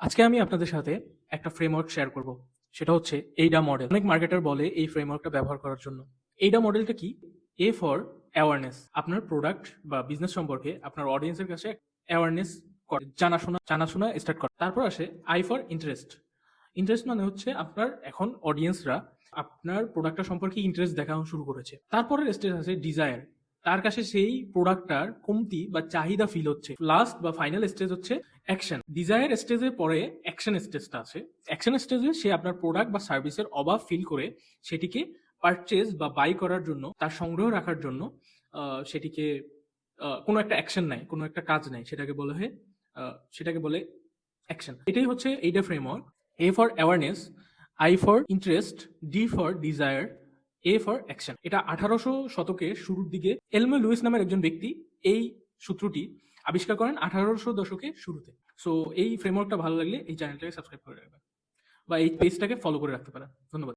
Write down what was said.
আজকে আমি আপনাদের সাথে একটা ফ্রেমওয়ার্ক শেয়ার করব। সেটা হচ্ছে এইডা মডেল। অনেক মার্কেটার বলে এই ফ্রেমওয়ার্কটা ব্যবহার করার জন্য। এইডা মডেলটা কি? A for awareness. আপনার প্রোডাক্ট বা বিজনেস সম্পর্কে আপনার অডিয়েন্সের কাছে অ্যাওয়ারনেস করে, জানাশোনা স্টার্ট করে। তারপর আসে আই ফর ইন্টারেস্ট। ইন্টারেস্ট মানে হচ্ছে আপনার এখন অডিয়েন্সরা আপনার প্রোডাক্টটা সম্পর্কে ইন্টারেস্ট দেখানো শুরু করেছে। তারপরের স্টেজ আছে ডিজায়ার। তার কাছে সেই প্রোডাক্টটার কমতি বা চাহিদা ফিল হচ্ছে। লাস্ট বা ফাইনাল স্টেজ হচ্ছে অ্যাকশন। ডিজায়ার স্টেজের পরে অ্যাকশন স্টেজটা আছে। অ্যাকশন স্টেজে সে আপনার প্রোডাক্ট বা সার্ভিসের অভাব ফিল করে সেটিকে পারচেজ বা বাই করার জন্য, তার সংগ্রহ রাখার জন্য সেটিকে কোনো একটা অ্যাকশন নেয়, কোনো একটা কাজ নেয়, সেটাকে বলে অ্যাকশন। এটাই হচ্ছে এইটা framework. A for awareness, I for interest, D for desire, A for action. এটা 1800 শতকের শুরুর দিকে এলমে লুইস নামের একজন ব্যক্তি এই সূত্রটি আবিষ্কার করেন 1800 দশকের শুরুতে। সো এই ফ্রেমওয়ার্কটা ভালো লাগলে এই চ্যানেলটাকে সাবস্ক্রাইব করে রাখবেন বা এই পেজটাকে ফলো করে রাখতে পারেন। ধন্যবাদ।